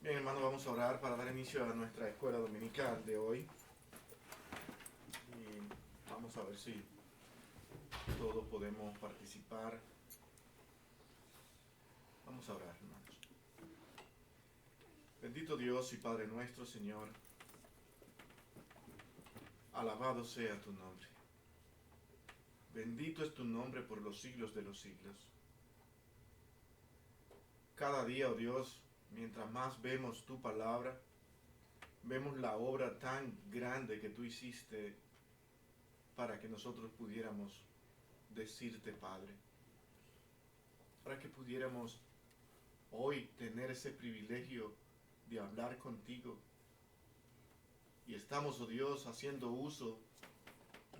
Bien, hermano, vamos a orar para dar inicio a nuestra escuela dominical de hoy. Y vamos a ver si todos podemos participar. Vamos a orar, hermanos. Bendito Dios y Padre nuestro, Señor, alabado sea tu nombre. Bendito es tu nombre por los siglos de los siglos. Cada día, oh Dios, mientras más vemos tu palabra, vemos la obra tan grande que tú hiciste para que nosotros pudiéramos decirte, Padre. Para que pudiéramos hoy tener ese privilegio de hablar contigo. Y estamos, oh Dios, haciendo uso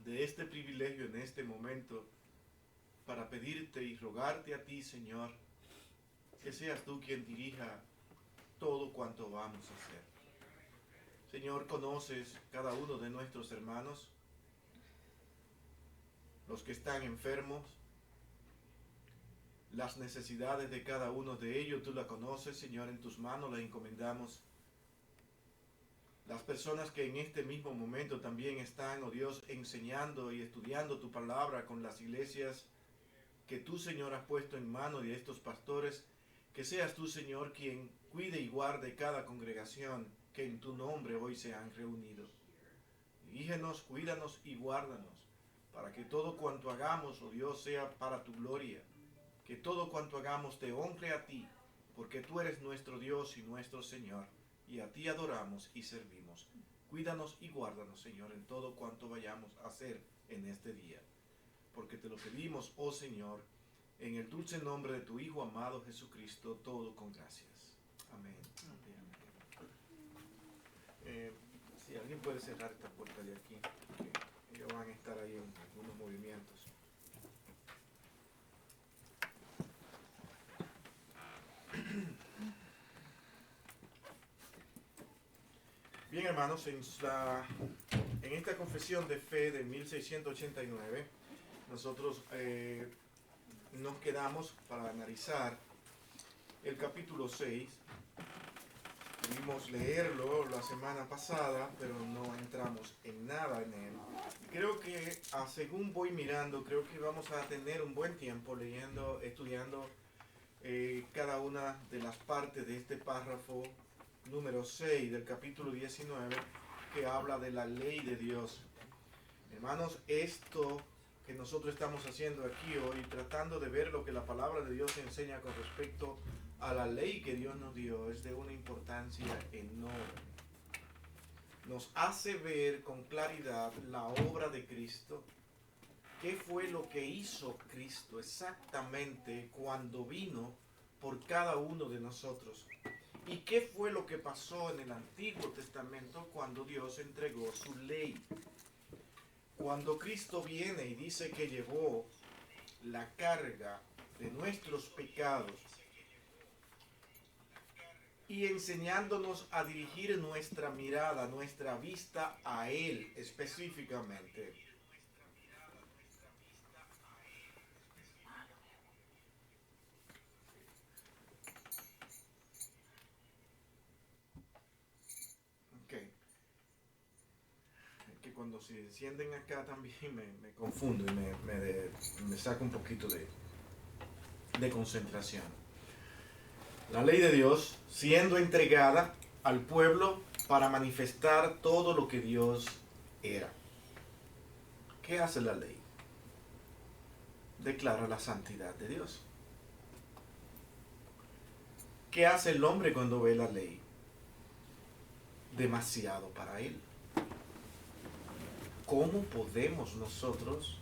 de este privilegio en este momento para pedirte y rogarte a ti, Señor, que seas tú quien dirija todo cuanto vamos a hacer. Señor, conoces cada uno de nuestros hermanos, los que están enfermos, las necesidades de cada uno de ellos, tú las conoces, Señor, en tus manos las encomendamos. Las personas que en este mismo momento también están, oh Dios, enseñando y estudiando tu palabra con las iglesias que tú, Señor, has puesto en manos de estos pastores, que seas tú, Señor, quien cuide y guarde cada congregación que en tu nombre hoy se han reunido. Dirígenos, cuídanos y guárdanos, para que todo cuanto hagamos, oh Dios, sea para tu gloria. Que todo cuanto hagamos te honre a ti, porque tú eres nuestro Dios y nuestro Señor, y a ti adoramos y servimos. Cuídanos y guárdanos, Señor, en todo cuanto vayamos a hacer en este día. Porque te lo pedimos, oh Señor, en el dulce nombre de tu Hijo amado Jesucristo, todo con gracias. Amén. Si alguien puede cerrar esta puerta de aquí, que ellos van a estar ahí en algunos movimientos. Bien, hermanos, en esta confesión de fe de 1689, nosotros nos quedamos para analizar el capítulo 6. Pudimos leerlo la semana pasada, pero no entramos en nada en él. Creo que, según voy mirando, creo que vamos a tener un buen tiempo leyendo, estudiando cada una de las partes de este párrafo número 6 del capítulo 19, que habla de la ley de Dios. Hermanos, esto que nosotros estamos haciendo aquí hoy, tratando de ver lo que la palabra de Dios enseña con respecto a la ley que Dios nos dio, es de una importancia enorme. Nos hace ver con claridad la obra de Cristo. ¿Qué fue lo que hizo Cristo exactamente cuando vino por cada uno de nosotros? ¿Y qué fue lo que pasó en el Antiguo Testamento cuando Dios entregó su ley? Cuando Cristo viene y dice que llevó la carga de nuestros pecados y enseñándonos a dirigir nuestra mirada, nuestra vista a Él específicamente. Que cuando se encienden acá también me confundo y me saca un poquito de concentración. La ley de Dios siendo entregada al pueblo para manifestar todo lo que Dios era. ¿Qué hace la ley? Declara la santidad de Dios. ¿Qué hace el hombre cuando ve la ley? Demasiado para él. ¿Cómo podemos nosotros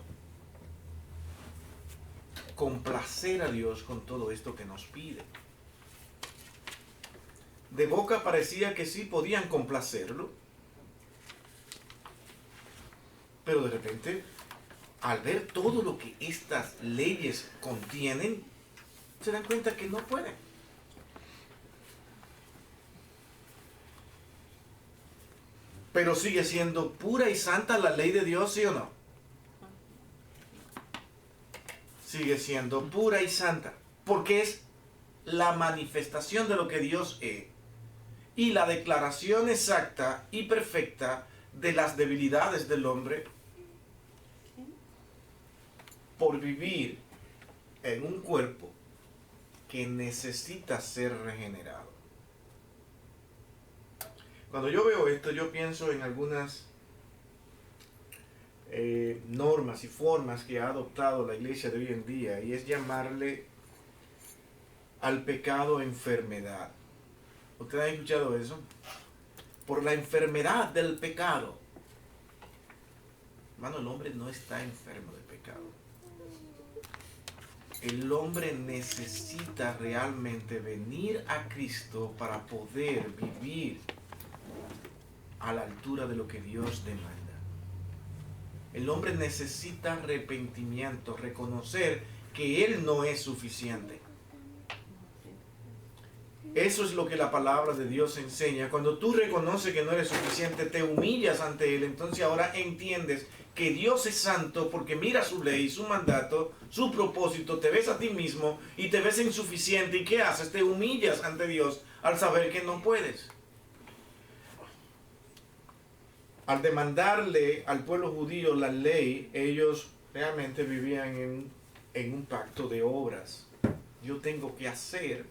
complacer a Dios con todo esto que nos pide? De boca parecía que sí podían complacerlo, pero de repente, al ver todo lo que estas leyes contienen, se dan cuenta que no pueden. Pero sigue siendo pura y santa la ley de Dios, ¿sí o no? Sigue siendo pura y santa, porque es la manifestación de lo que Dios es. y la declaración exacta y perfecta de las debilidades del hombre por vivir en un cuerpo que necesita ser regenerado. Cuando yo veo esto, yo pienso en algunas normas y formas que ha adoptado la iglesia de hoy en día, y es llamarle al pecado enfermedad. ¿Ustedes han escuchado eso? Por la enfermedad del pecado. Hermano, el hombre no está enfermo de pecado. El hombre necesita realmente venir a Cristo para poder vivir a la altura de lo que Dios demanda. El hombre necesita arrepentimiento, reconocer que él no es suficiente. Eso es lo que la palabra de Dios enseña. Cuando tú reconoces que no eres suficiente, te humillas ante Él, entonces ahora entiendes que Dios es santo porque mira su ley, su mandato, su propósito, te ves a ti mismo y te ves insuficiente. ¿Y qué haces? Te humillas ante Dios al saber que no puedes. Al demandarle al pueblo judío la ley, ellos realmente vivían en un pacto de obras. Yo tengo que hacer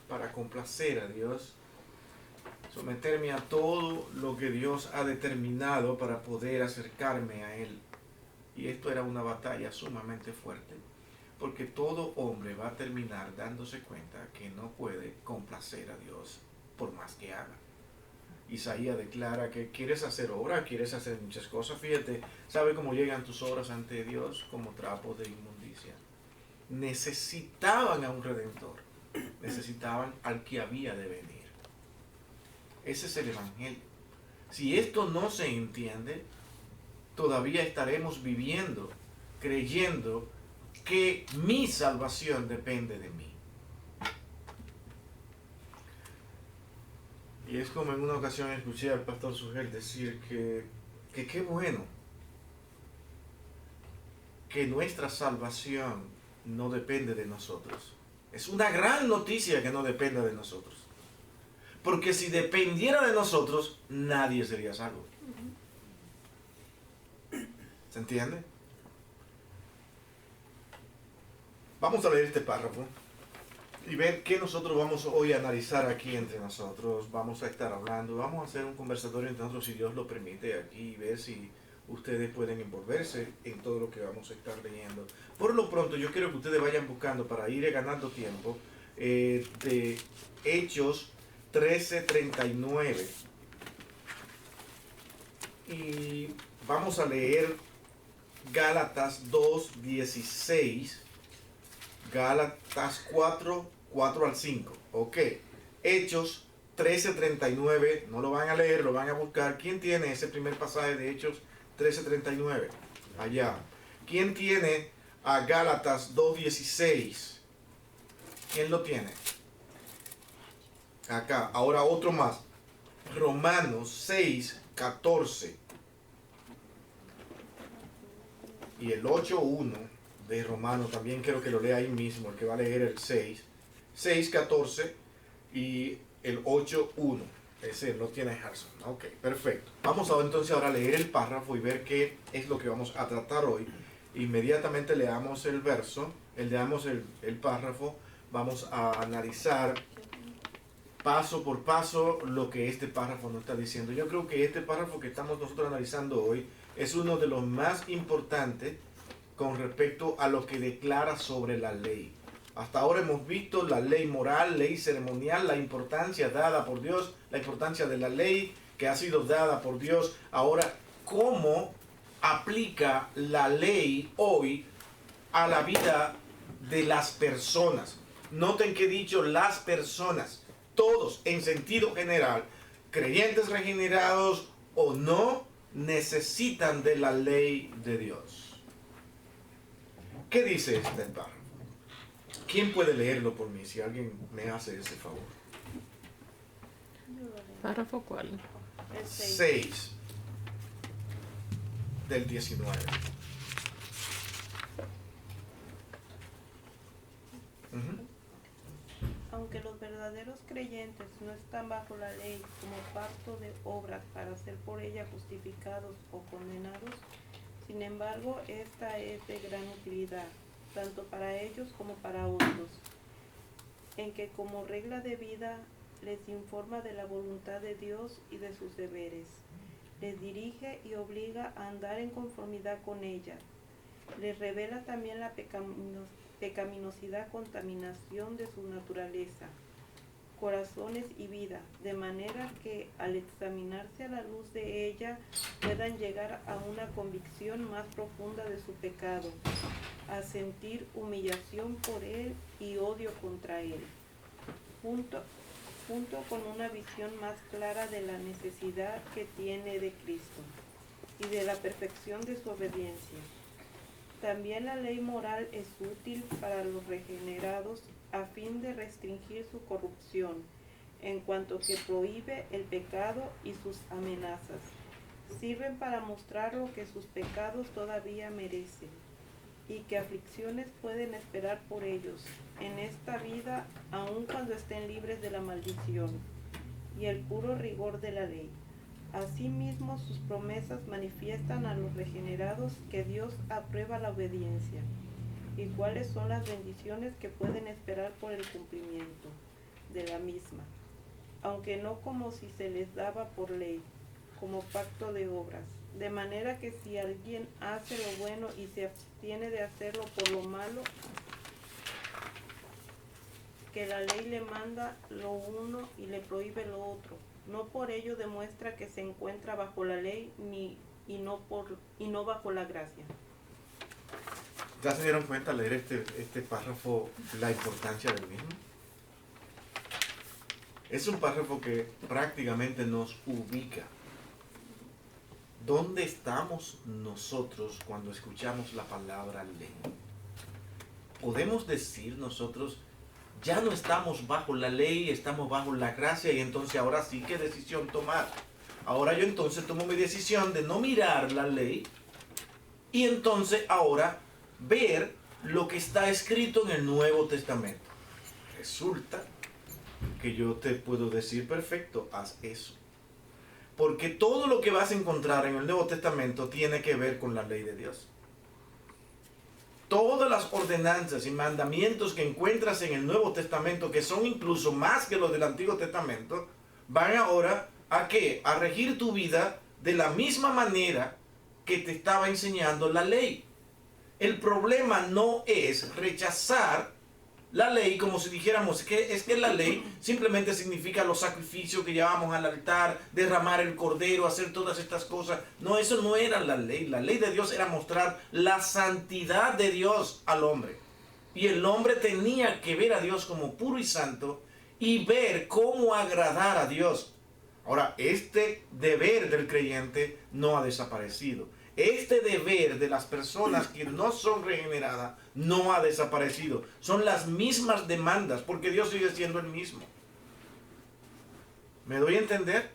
para complacer a Dios, someterme a todo lo que Dios ha determinado para poder acercarme a Él. Y esto era una batalla sumamente fuerte, porque todo hombre va a terminar dándose cuenta que no puede complacer a Dios por más que haga. Isaías declara que quieres hacer obra, quieres hacer muchas cosas. Fíjate, ¿sabe cómo llegan tus obras ante Dios? Como trapos de inmundicia. Necesitaban a un redentor, necesitaban al que había de venir. Ese es el evangelio. Si esto no se entiende, todavía estaremos viviendo, creyendo que mi salvación depende de mí. Y es como en una ocasión escuché al pastor Sugel decir que qué bueno que nuestra salvación no depende de nosotros. Es una gran noticia que no dependa de nosotros. Porque si dependiera de nosotros, nadie sería salvo. ¿Se entiende? Vamos a leer este párrafo y ver qué nosotros vamos hoy a analizar aquí entre nosotros. Vamos a estar hablando, vamos a hacer un conversatorio entre nosotros si Dios lo permite aquí y ver si ustedes pueden envolverse en todo lo que vamos a estar leyendo. Por lo pronto yo quiero que ustedes vayan buscando para ir ganando tiempo de Hechos 13:39 y vamos a leer Gálatas 2:16, Gálatas 4 al 5. Ok, Hechos 13:39, no lo van a leer, lo van a buscar. ¿Quién tiene ese primer pasaje de Hechos 13:39? Allá. ¿Quién tiene a Gálatas 2:16? ¿Quién lo tiene? Acá. Ahora otro más. Romanos 6:14. Y el 8:1 de Romanos también quiero que lo lea ahí mismo, el que va a leer el 6:14 y el 8:1. Ese lo tiene Harrison. Ok, perfecto. Vamos a entonces ahora a leer el párrafo y ver qué es lo que vamos a tratar hoy. Inmediatamente leamos el verso, leamos el párrafo, vamos a analizar paso por paso lo que este párrafo nos está diciendo. Yo creo que este párrafo que estamos nosotros analizando hoy es uno de los más importantes con respecto a lo que declara sobre la ley. Hasta ahora hemos visto la ley moral, ley ceremonial, la importancia dada por Dios, la importancia de la ley que ha sido dada por Dios. Ahora, ¿cómo aplica la ley hoy a la vida de las personas? Noten que he dicho las personas, todos en sentido general, creyentes regenerados o no, necesitan de la ley de Dios. ¿Qué dice este párrafo? ¿Quién puede leerlo por mí si alguien me hace ese favor? ¿Párrafo cuál? El 6 del 19. aunque los verdaderos creyentes no están bajo la ley como pacto de obras para ser por ella justificados o condenados, sin embargo, esta es de gran utilidad, tanto para ellos como para otros, en que como regla de vida les informa de la voluntad de Dios y de sus deberes, les dirige y obliga a andar en conformidad con ella, les revela también la pecaminosidad, contaminación de su naturaleza, corazones y vida, de manera que al examinarse a la luz de ella puedan llegar a una convicción más profunda de su pecado, a sentir humillación por él y odio contra él, junto con una visión más clara de la necesidad que tiene de Cristo y de la perfección de su obediencia. También la ley moral es útil para los regenerados a fin de restringir su corrupción, en cuanto que prohíbe el pecado y sus amenazas. Sirven para mostrar lo que sus pecados todavía merecen y qué aflicciones pueden esperar por ellos en esta vida, aun cuando estén libres de la maldición y el puro rigor de la ley. Asimismo, sus promesas manifiestan a los regenerados que Dios aprueba la obediencia y cuáles son las bendiciones que pueden esperar por el cumplimiento de la misma, aunque no como si se les daba por ley, como pacto de obras. De manera que si alguien hace lo bueno y se abstiene de hacerlo por lo malo, que la ley le manda lo uno y le prohíbe lo otro, no por ello demuestra que se encuentra bajo la ley y no bajo la gracia. ¿Ya se dieron cuenta al leer este párrafo la importancia del mismo? Es un párrafo que prácticamente nos ubica. ¿Dónde estamos nosotros cuando escuchamos la palabra ley? Podemos decir nosotros, ya no estamos bajo la ley, estamos bajo la gracia, y entonces ahora sí, ¿qué decisión tomar? Ahora yo entonces tomo mi decisión de no mirar la ley y entonces ahora ver lo que está escrito en el Nuevo Testamento. Resulta que yo te puedo decir, perfecto, haz eso. Porque todo lo que vas a encontrar en el Nuevo Testamento tiene que ver con la ley de Dios. Todas las ordenanzas y mandamientos que encuentras en el Nuevo Testamento, que son incluso más que los del Antiguo Testamento, van ahora ¿a qué? A regir tu vida de la misma manera que te estaba enseñando la ley. El problema no es rechazar la ley como si dijéramos que es que la ley simplemente significa los sacrificios que llevamos al altar, derramar el cordero, hacer todas estas cosas. No, eso no era la ley. La ley de Dios era mostrar la santidad de Dios al hombre. Y el hombre tenía que ver a Dios como puro y santo y ver cómo agradar a Dios. Ahora, este deber del creyente no ha desaparecido. Este deber de las personas que no son regeneradas no ha desaparecido. Son las mismas demandas porque Dios sigue siendo el mismo. ¿Me doy a entender?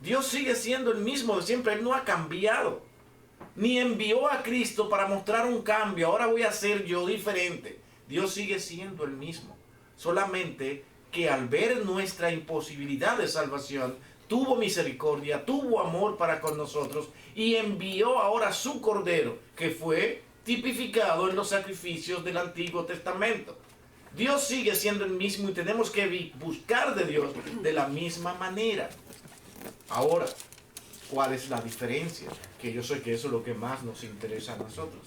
Dios sigue siendo el mismo de siempre. Él no ha cambiado. Ni envió a Cristo para mostrar un cambio. Ahora voy a ser yo diferente. Dios sigue siendo el mismo. Solamente que al ver nuestra imposibilidad de salvación, tuvo misericordia, tuvo amor para con nosotros y envió ahora su Cordero, que fue tipificado en los sacrificios del Antiguo Testamento. Dios sigue siendo el mismo y tenemos que buscar de Dios de la misma manera. Ahora, ¿cuál es la diferencia? Que yo sé que eso es lo que más nos interesa a nosotros.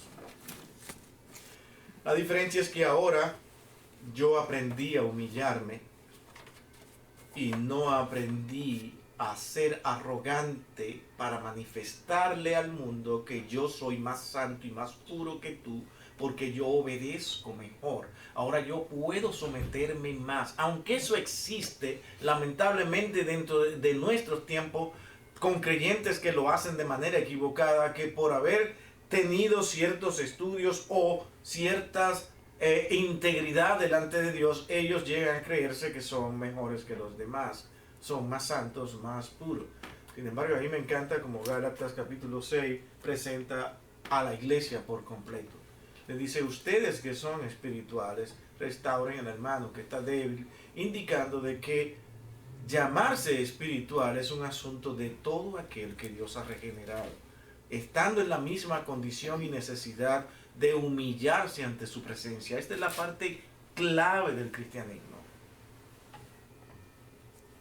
La diferencia es que ahora yo aprendí a humillarme y no aprendí a ser arrogante para manifestarle al mundo que yo soy más santo y más puro que tú, porque yo obedezco mejor. Ahora yo puedo someterme más, aunque eso existe lamentablemente dentro de nuestros tiempos, con creyentes que lo hacen de manera equivocada, que por haber tenido ciertos estudios o ciertas integridad delante de Dios, ellos llegan a creerse que son mejores que los demás, son más santos, más puros. Sin embargo, a mí me encanta como Gálatas capítulo 6 presenta a la iglesia por completo. le dice, ustedes que son espirituales, restauren al hermano que está débil, indicando de que llamarse espiritual es un asunto de todo aquel que Dios ha regenerado, estando en la misma condición y necesidad de humillarse ante su presencia. Esta es la parte clave del cristianismo.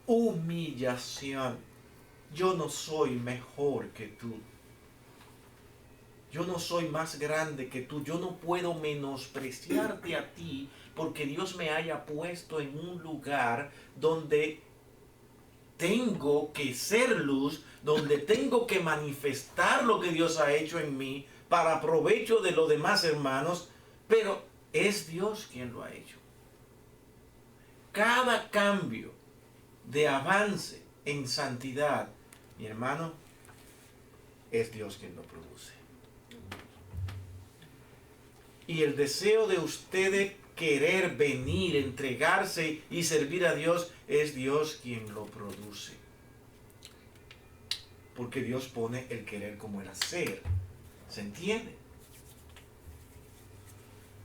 Humillación. Yo no soy mejor que tú. Yo no soy más grande que tú. Yo no puedo menospreciarte a ti porque Dios me haya puesto en un lugar donde tengo que ser luz, donde tengo que manifestar lo que Dios ha hecho en mí para provecho de los demás hermanos, pero es Dios quien lo ha hecho. Cada cambio de avance en santidad, mi hermano, es Dios quien lo produce. Y el deseo de ustedes querer venir, entregarse y servir a Dios, es Dios quien lo produce. Porque Dios pone el querer como el hacer. ¿Se entiende?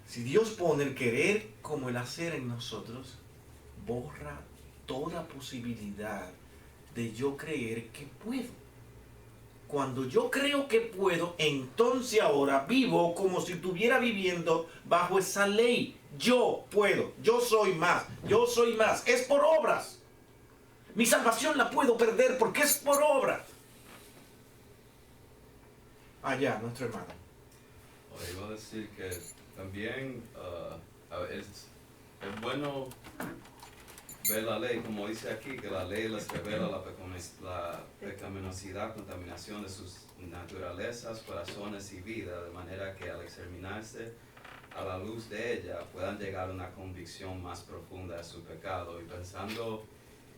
Si Dios pone el querer como el hacer en nosotros, borra toda posibilidad de yo creer que puedo. Cuando yo creo que puedo, entonces ahora vivo como si estuviera viviendo bajo esa ley. Yo puedo, yo soy más, yo soy más. Es por obras. Mi salvación la puedo perder porque es por obras. Allá, nuestro hermano. Iba a decir que también es bueno ver la ley, como dice aquí, que la ley les revela la pecaminosidad, contaminación de sus naturalezas, corazones y vida, de manera que al examinarse a la luz de ella puedan llegar a una convicción más profunda de su pecado. Y pensando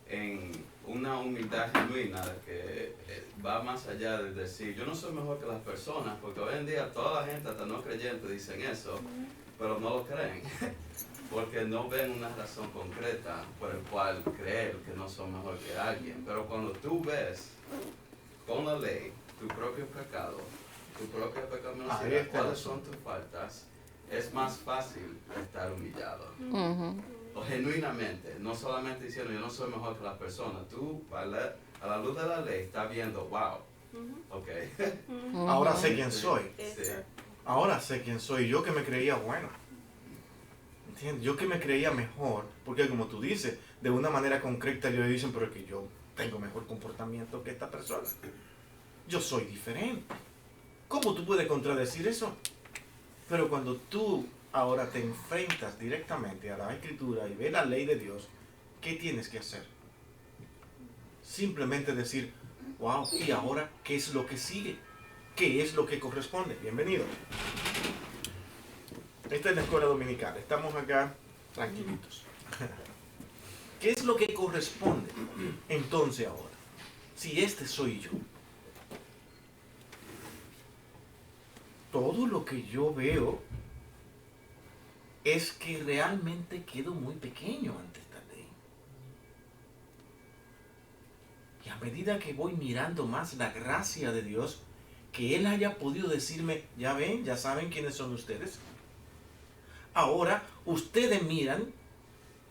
en una humildad genuina que va más allá de decir, yo no soy mejor que las personas, porque hoy en día toda la gente, hasta no creyentes, dicen eso, pero no lo creen. Porque no ven una razón concreta por el cual creer que no son mejor que alguien. Pero cuando tú ves con la ley tu propio pecado, tu propia pecaminosidad, cuáles son tus faltas, es más fácil estar humillado. O genuinamente, no solamente diciendo yo no soy mejor que las personas. Tú a la luz de la ley estás viendo, wow, ok. Ahora sé quién soy. Sí. Ahora sé quién soy. Yo que me creía bueno. ¿Entiendes? Yo que me creía mejor, porque como tú dices, de una manera concreta ellos dicen, pero es que yo tengo mejor comportamiento que esta persona. Yo soy diferente. ¿Cómo tú puedes contradecir eso? Pero cuando tú ahora te enfrentas directamente a la Escritura y ves la ley de Dios, ¿qué tienes que hacer? Simplemente decir, wow, ¿y ahora qué es lo que sigue? ¿Qué es lo que corresponde? Bienvenido. Esta es la escuela dominical. Estamos acá tranquilitos. ¿Qué es lo que corresponde entonces ahora? Si este soy yo. Todo lo que yo veo es que realmente quedo muy pequeño ante esta ley. Y a medida que voy mirando más la gracia de Dios, que Él haya podido decirme, ya ven, ya saben quiénes son ustedes. Ahora ustedes miran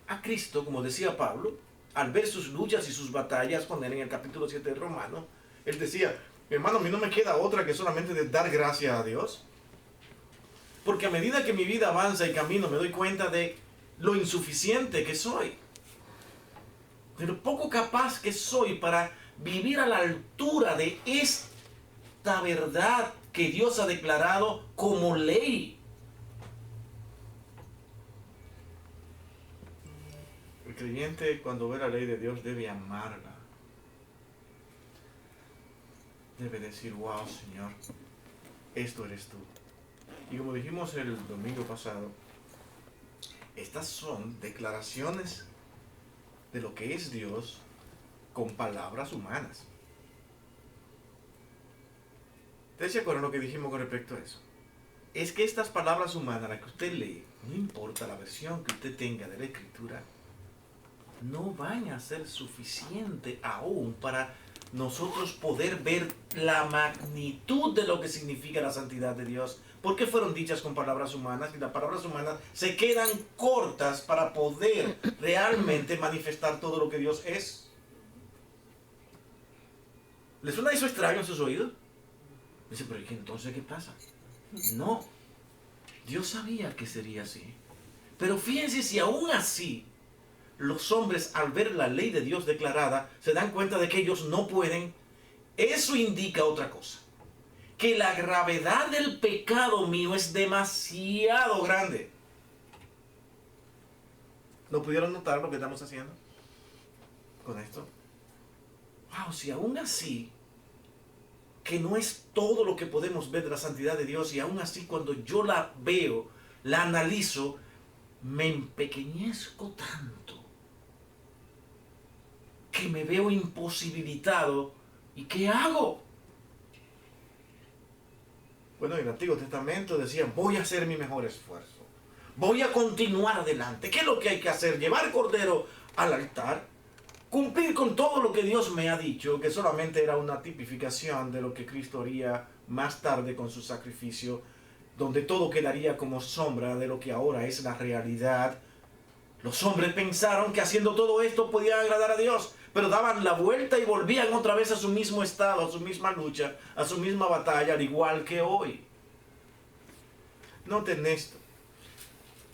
a Cristo, como decía Pablo, al ver sus luchas y sus batallas, con él en el capítulo 7 de Romanos, él decía, hermano, a mí no me queda otra que solamente de dar gracias a Dios. Porque a medida que mi vida avanza y camino, me doy cuenta de lo insuficiente que soy. De lo poco capaz que soy para vivir a la altura de esta verdad que Dios ha declarado como ley. El creyente, cuando ve la ley de Dios, debe amarla. Debe decir, wow, Señor, esto eres tú. Y como dijimos el domingo pasado, estas son declaraciones de lo que es Dios con palabras humanas. ¿Ustedes se acuerdan lo que dijimos con respecto a eso? Es que estas palabras humanas, las que usted lee, no importa la versión que usted tenga de la Escritura, no van a ser suficiente aún para nosotros poder ver la magnitud de lo que significa la santidad de Dios. ¿Por qué fueron dichas con palabras humanas? Y las palabras humanas se quedan cortas para poder realmente manifestar todo lo que Dios es. ¿Les suena eso extraño en sus oídos? Dice, pero entonces ¿qué pasa? No, Dios sabía que sería así. Pero fíjense si aún así los hombres al ver la ley de Dios declarada se dan cuenta de que ellos no pueden. Eso indica otra cosa. Que la gravedad del pecado mío es demasiado grande. ¿No pudieron notar lo que estamos haciendo con esto? Wow, si aún así, que no es todo lo que podemos ver de la santidad de Dios, y aún así cuando yo la veo, la analizo, me empequeñezco tanto que me veo imposibilitado. ¿Y qué hago? Bueno, en el Antiguo Testamento decían, voy a hacer mi mejor esfuerzo. Voy a continuar adelante. ¿Qué es lo que hay que hacer? Llevar cordero al altar. Cumplir con todo lo que Dios me ha dicho, que solamente era una tipificación de lo que Cristo haría más tarde con su sacrificio, donde todo quedaría como sombra de lo que ahora es la realidad. Los hombres pensaron que haciendo todo esto podían agradar a Dios, pero daban la vuelta y volvían otra vez a su mismo estado, a su misma lucha, a su misma batalla, al igual que hoy. Noten esto,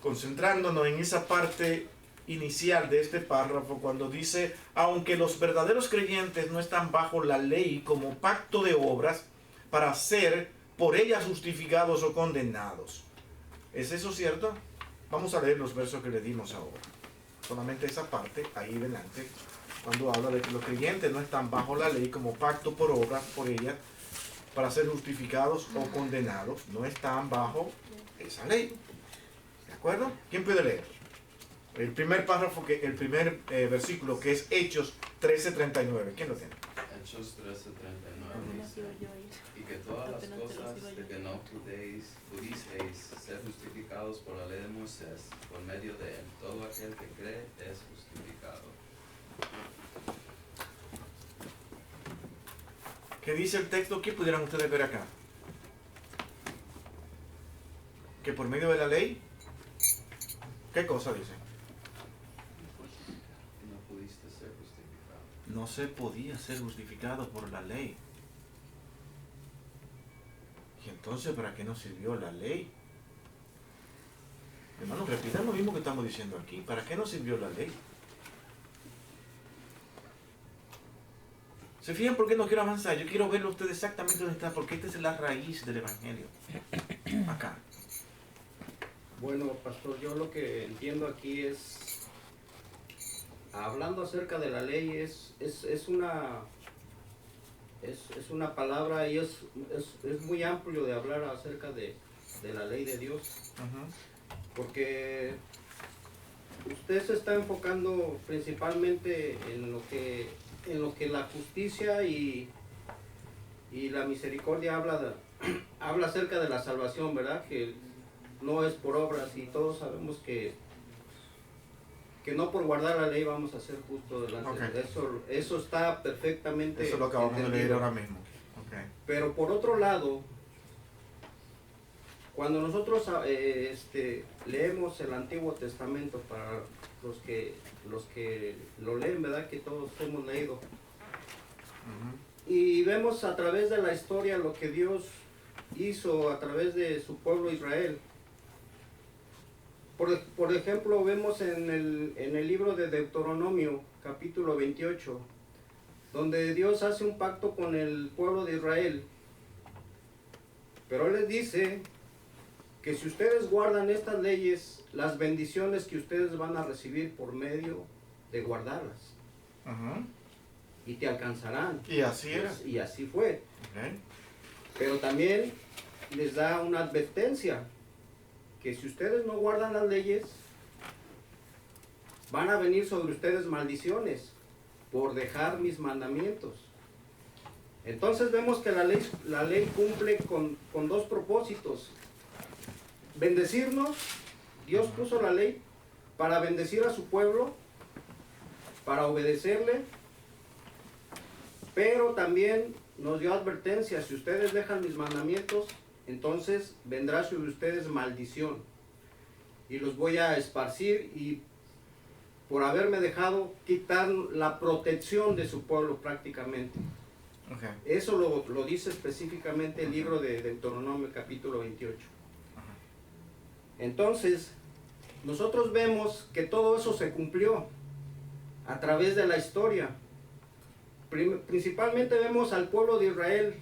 concentrándonos en esa parte inicial de este párrafo, cuando dice, aunque los verdaderos creyentes no están bajo la ley como pacto de obras para ser por ellas justificados o condenados. ¿Es eso cierto? Vamos a leer los versos que le dimos ahora. Solamente esa parte, ahí delante, cuando habla de que los creyentes no están bajo la ley como pacto por obras por ellas para ser justificados o condenados. No están bajo esa ley. ¿De acuerdo? ¿Quién puede leer? El primer párrafo, el primer versículo, que es Hechos 13:39. ¿Quién lo tiene? Hechos 13:39 dice, y que todas las cosas de que no pudisteis ser justificados por la ley de Moisés, por medio de él, todo aquel que cree es justificado. ¿Qué dice el texto? ¿Qué pudieran ustedes ver acá? Que por medio de la ley, ¿qué cosa dice? No pudiste ser justificado. No se podía ser justificado por la ley. Y entonces, ¿para qué nos sirvió la ley? Hermanos, repitan lo mismo que estamos diciendo aquí. ¿Para qué nos sirvió la ley? ¿Se fijan por qué no quiero avanzar? Yo quiero verlo ustedes exactamente donde está, porque esta es la raíz del Evangelio. Acá. Bueno, pastor, yo lo que entiendo aquí es, hablando acerca de la ley, es una palabra y es muy amplio de hablar acerca de la ley de Dios. Porque usted se está enfocando principalmente en lo que la justicia y la misericordia habla acerca de la salvación, ¿verdad? Que no es por obras, y todos sabemos que no por guardar la ley vamos a ser justos delante de eso está perfectamente eso lo acabamos de leer ahora mismo. Pero por otro lado, cuando nosotros leemos el Antiguo Testamento, para los que lo leen, ¿verdad? Que todos hemos leído. Y vemos a través de la historia lo que Dios hizo a través de su pueblo Israel. Por ejemplo, vemos en el libro de Deuteronomio, capítulo 28, donde Dios hace un pacto con el pueblo de Israel. Pero Él les dice que si ustedes guardan estas leyes, las bendiciones que ustedes van a recibir por medio de guardarlas. Y te alcanzarán. Y así era. Y así fue. Pero también les da una advertencia, que si ustedes no guardan las leyes, van a venir sobre ustedes maldiciones por dejar mis mandamientos. Entonces vemos que la ley cumple con dos propósitos. Bendecirnos. Dios puso la ley para bendecir a su pueblo, para obedecerle, pero también nos dio advertencia: si ustedes dejan mis mandamientos, entonces vendrá sobre ustedes maldición, y los voy a esparcir, y por haberme dejado quitar la protección de su pueblo prácticamente. Okay. Eso lo dice específicamente el libro de Deuteronomio capítulo 28. Entonces, nosotros vemos que todo eso se cumplió a través de la historia. Principalmente vemos al pueblo de Israel.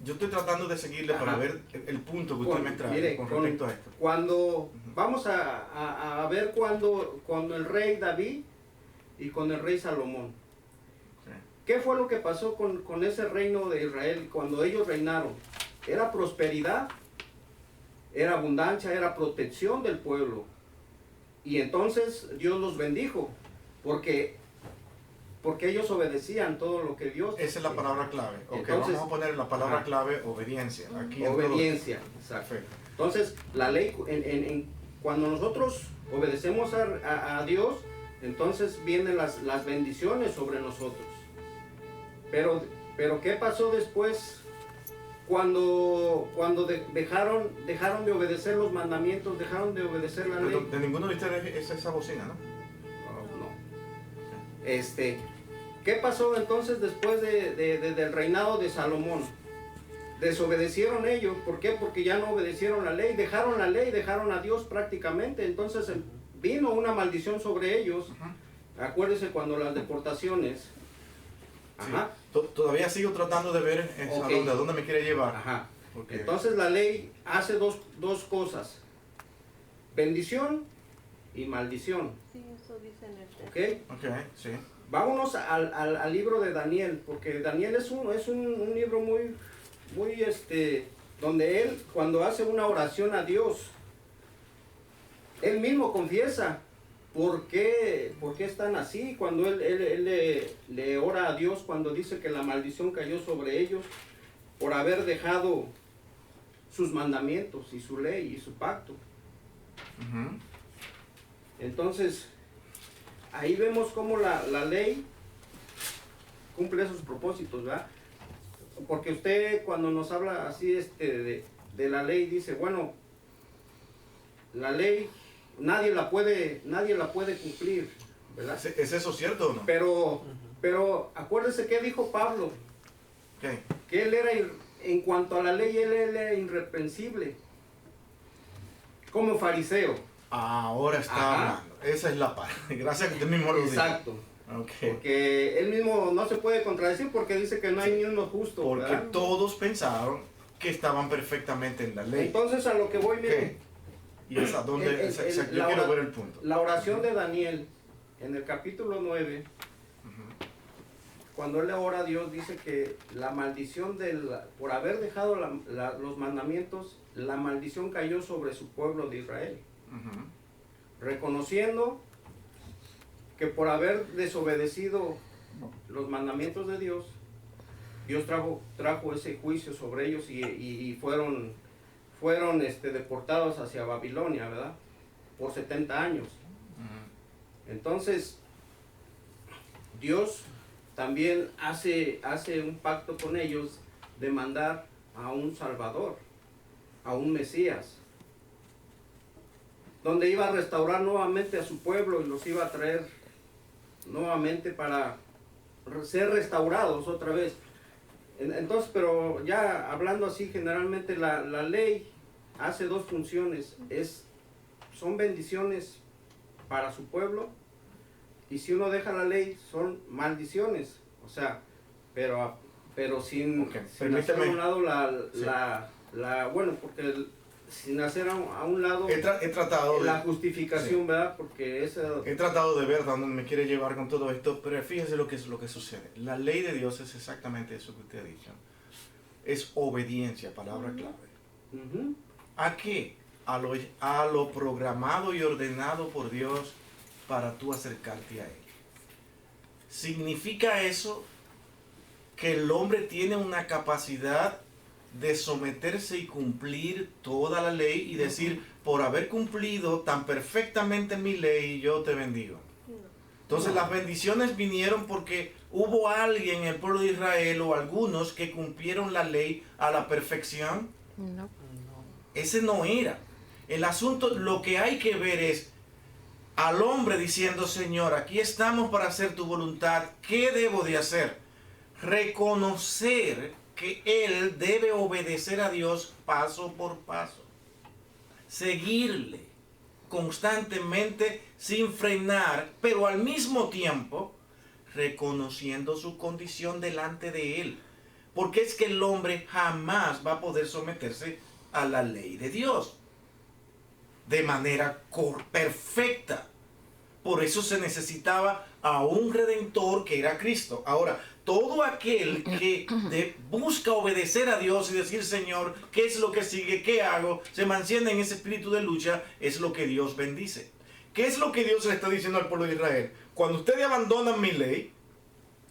Yo estoy tratando de seguirle para ver el punto que usted me trae Mire, con respecto a esto. Cuando vamos a ver cuando el rey David y con el rey Salomón. Okay. ¿Qué fue lo que pasó con ese reino de Israel cuando ellos reinaron? Era prosperidad, era abundancia, era protección del pueblo. Y entonces Dios los bendijo, porque ellos obedecían todo lo que Dios... Esa es la palabra clave. Okay, Entonces, vamos a poner la palabra ajá. clave, obediencia. Aquí Obediencia, exacto. Perfecto. Entonces, la ley, cuando nosotros obedecemos a Dios, entonces vienen las bendiciones sobre nosotros. Pero ¿qué pasó después cuando dejaron de obedecer los mandamientos, dejaron de obedecer la ley? De ninguno de ustedes es esa bocina, ¿no? No. ¿Qué pasó entonces después del reinado de Salomón? Desobedecieron ellos. ¿Por qué? Porque ya no obedecieron la ley, dejaron a Dios prácticamente. Entonces vino una maldición sobre ellos. Acuérdense cuando las deportaciones. Ajá. Sí. Todavía sigo tratando de ver Okay. a dónde me quiere llevar. Ajá. Okay. Entonces la ley hace dos cosas: bendición y maldición. Sí, eso dice en el texto. ¿Ok? Ok, sí. Vámonos al libro de Daniel, porque Daniel es un libro muy donde él, cuando hace una oración a Dios, él mismo confiesa por qué están así. Cuando él le ora a Dios, cuando dice que la maldición cayó sobre ellos por haber dejado sus mandamientos y su ley y su pacto. Ujú. Entonces, ahí vemos cómo la ley cumple esos propósitos, ¿verdad? Porque usted cuando nos habla así de la ley dice, bueno, la ley nadie la puede cumplir, ¿verdad? ¿Es eso cierto o no? Pero acuérdese que dijo Pablo, Okay. que él era, en cuanto a la ley, él era irreprensible, como fariseo. Ahora está Ajá. hablando. Esa es la parte. Gracias que usted mismo lo dijo. Exacto. Okay. Porque él mismo no se puede contradecir porque dice que no hay ni uno justo, Porque ¿verdad? todos pensaron que estaban perfectamente en la ley. Entonces a lo que voy, mire, Y es a donde yo la quiero ora- ver el punto. la oración de Daniel en el capítulo 9, Ujú. cuando él le ora a Dios, dice que la maldición por haber dejado los mandamientos, la maldición cayó sobre su pueblo de Israel, Ujú. reconociendo que por haber desobedecido los mandamientos de Dios, Dios trajo ese juicio sobre ellos y fueron deportados hacia Babilonia, ¿verdad? Por 70 años. Ujú. Entonces, Dios también hace un pacto con ellos de mandar a un Salvador, a un Mesías, donde iba a restaurar nuevamente a su pueblo y los iba a traer nuevamente para ser restaurados otra vez. Entonces, pero ya hablando así, generalmente la ley hace dos funciones: son bendiciones para su pueblo, y si uno deja la ley son maldiciones. O sea, pero sin, Ok, sin hacer a permíteme. un lado bueno, porque sin hacer a un lado He tratado la de... justificación, Sí. ¿verdad? Porque esa... He tratado de ver a dónde me quiere llevar con todo esto, pero fíjese lo que sucede. La ley de Dios es exactamente eso que usted ha dicho. Es obediencia, palabra clave. Ujú. ¿A qué? A lo programado y ordenado por Dios para tú acercarte a Él. ¿Significa eso que el hombre tiene una capacidad de someterse y cumplir toda la ley y decir, por haber cumplido tan perfectamente mi ley, yo te bendigo? No. Entonces No. las bendiciones vinieron porque hubo alguien en el pueblo de Israel o algunos que cumplieron la ley a la perfección. No. Ese no era. El asunto, lo que hay que ver es al hombre diciendo, Señor, aquí estamos para hacer tu voluntad. ¿Qué debo de hacer? Reconocer que él debe obedecer a Dios paso por paso. Seguirle constantemente sin frenar, pero al mismo tiempo reconociendo su condición delante de él. Porque es que el hombre jamás va a poder someterse a la ley de Dios de manera perfecta. Por eso se necesitaba a un redentor que era Cristo. Ahora, todo aquel que busca obedecer a Dios y decir, Señor, ¿qué es lo que sigue? ¿Qué hago? Se mantiene en ese espíritu de lucha, es lo que Dios bendice. ¿Qué es lo que Dios le está diciendo al pueblo de Israel? Cuando ustedes abandonan mi ley,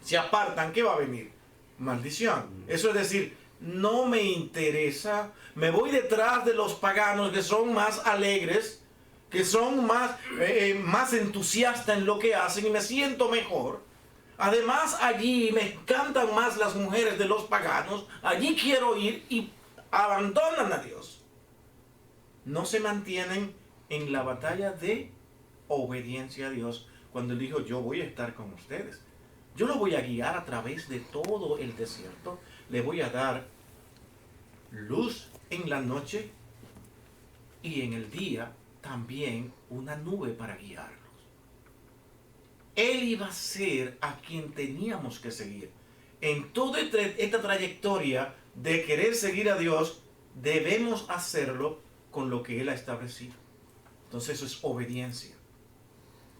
se apartan, ¿qué va a venir? Maldición. Eso es decir, no me interesa, me voy detrás de los paganos que son más alegres, que son más entusiastas en lo que hacen y me siento mejor. Además, allí me encantan más las mujeres de los paganos, allí quiero ir y abandonan a Dios. No se mantienen en la batalla de obediencia a Dios cuando Él dijo, yo voy a estar con ustedes. Yo lo voy a guiar a través de todo el desierto. Le voy a dar luz en la noche y en el día también una nube para guiarlos. Él iba a ser a quien teníamos que seguir. En toda esta trayectoria de querer seguir a Dios, debemos hacerlo con lo que Él ha establecido. Entonces eso es obediencia.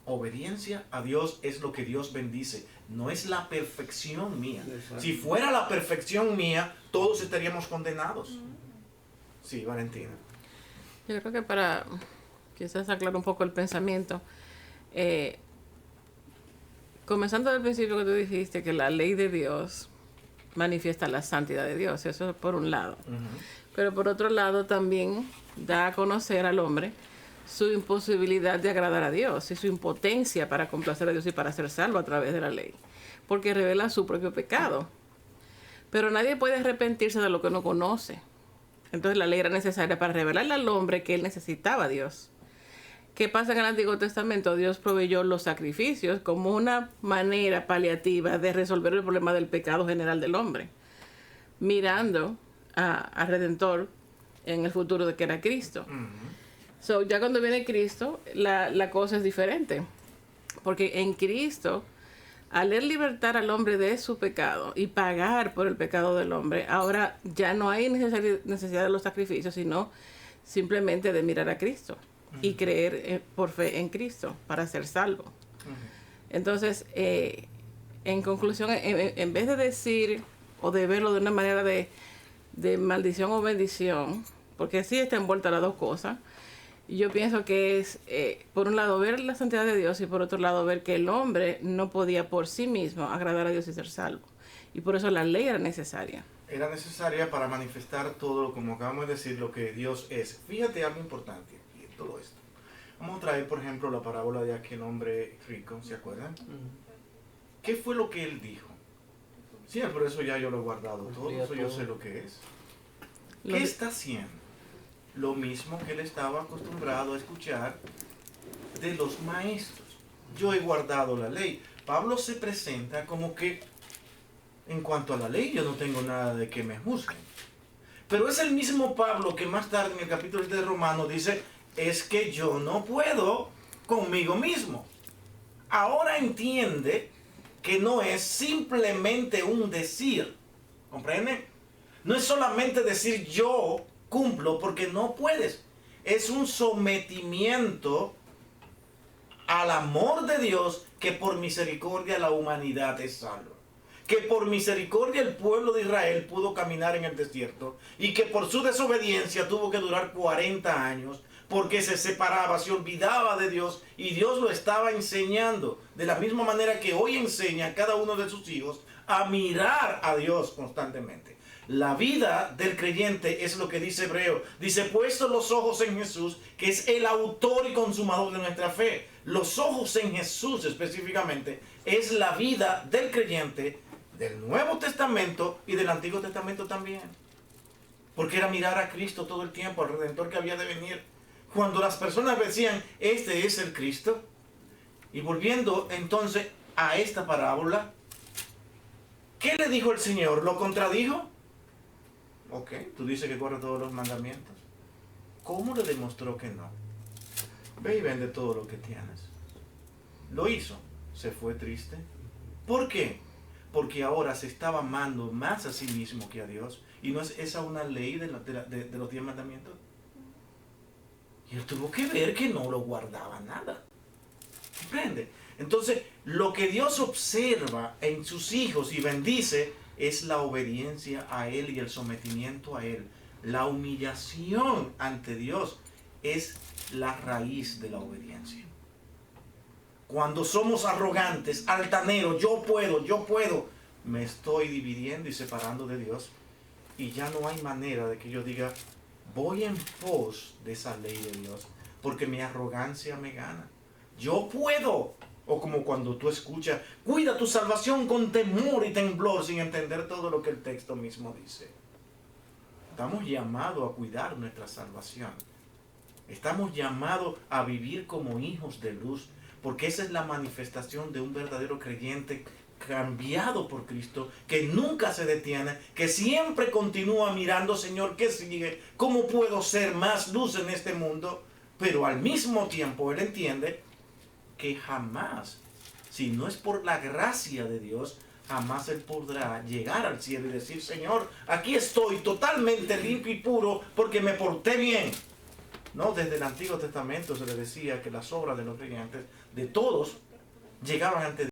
Obediencia a Dios es lo que Dios bendice. No es la perfección mía. Exacto. Si fuera la perfección mía, todos estaríamos condenados. Sí, Valentina. Yo creo que para quizás aclarar un poco el pensamiento, comenzando del principio que tú dijiste que la ley de Dios manifiesta la santidad de Dios, eso es por un lado. Pero por otro lado también da a conocer al hombre su imposibilidad de agradar a Dios y su impotencia para complacer a Dios y para ser salvo a través de la ley, porque revela su propio pecado. Pero nadie puede arrepentirse de lo que no conoce. Entonces la ley era necesaria para revelarle al hombre que él necesitaba a Dios. ¿Qué pasa en el Antiguo Testamento? Dios proveyó los sacrificios como una manera paliativa de resolver el problema del pecado general del hombre, mirando al Redentor en el futuro de que era Cristo. So, ya cuando viene Cristo, la cosa es diferente. Porque en Cristo, al él libertar al hombre de su pecado y pagar por el pecado del hombre, ahora ya no hay necesidad de los sacrificios, sino simplemente de mirar a Cristo y creer por fe en Cristo para ser salvo. Entonces, en conclusión, en vez de decir o de verlo de una manera de maldición o bendición, porque sí está envuelta las dos cosas, yo pienso que es, por un lado, ver la santidad de Dios y por otro lado, ver que el hombre no podía por sí mismo agradar a Dios y ser salvo. Y por eso la ley era necesaria. Era necesaria para manifestar todo, como acabamos de decir, lo que Dios es. Fíjate algo importante aquí en todo esto. Vamos a traer, por ejemplo, la parábola de aquel hombre rico, ¿se acuerdan? ¿Qué fue lo que él dijo? Sí, por eso ya yo lo he guardado todo, eso yo sé lo que es. ¿Qué está haciendo? Lo mismo que él estaba acostumbrado a escuchar de los maestros. Yo he guardado la ley. Pablo se presenta como que en cuanto a la ley yo no tengo nada de que me juzguen. Pero es el mismo Pablo que más tarde en el capítulo de Romanos dice, es que yo no puedo conmigo mismo. Ahora entiende que no es simplemente un decir. ¿Comprenden? No es solamente decir yo cumplo, porque no puedes. Es un sometimiento al amor de Dios, que por misericordia la humanidad es salva. Que por misericordia el pueblo de Israel pudo caminar en el desierto y que por su desobediencia tuvo que durar 40 años porque se separaba, se olvidaba de Dios y Dios lo estaba enseñando de la misma manera que hoy enseña a cada uno de sus hijos a mirar a Dios constantemente. La vida del creyente es lo que dice Hebreo. Dice, puestos los ojos en Jesús, que es el autor y consumador de nuestra fe. Los ojos en Jesús específicamente es la vida del creyente del Nuevo Testamento y del Antiguo Testamento también. porque era mirar a Cristo todo el tiempo, al Redentor que había de venir. Cuando las personas decían, este es el Cristo, y volviendo entonces a esta parábola, ¿qué le dijo el Señor? ¿Lo contradijo? Ok, tú dices que corre todos los mandamientos. ¿Cómo le demostró que no? Ve y vende todo lo que tienes. Lo hizo. Se fue triste. ¿Por qué? Porque ahora se estaba amando más a sí mismo que a Dios. ¿Y no es esa una ley de los 10 mandamientos? Y él tuvo que ver que no lo guardaba nada. ¿Comprende? Entonces, lo que Dios observa en sus hijos y bendice es la obediencia a Él y el sometimiento a Él. La humillación ante Dios es la raíz de la obediencia. Cuando somos arrogantes, altaneros, yo puedo, me estoy dividiendo y separando de Dios. Y ya no hay manera de que yo diga, voy en pos de esa ley de Dios, porque mi arrogancia me gana. Yo puedo. O como cuando tú escuchas, cuida tu salvación con temor y temblor, sin entender todo lo que el texto mismo dice. Estamos llamados a cuidar nuestra salvación. Estamos llamados a vivir como hijos de luz, porque esa es la manifestación de un verdadero creyente cambiado por Cristo, que nunca se detiene, que siempre continúa mirando, Señor, ¿qué sigue? ¿Cómo puedo ser más luz en este mundo? Pero al mismo tiempo Él entiende que jamás, si no es por la gracia de Dios, jamás Él podrá llegar al cielo y decir, Señor, aquí estoy totalmente limpio y puro porque me porté bien. No, desde el Antiguo Testamento se le decía que las obras de los creyentes, de todos, llegaban ante Dios.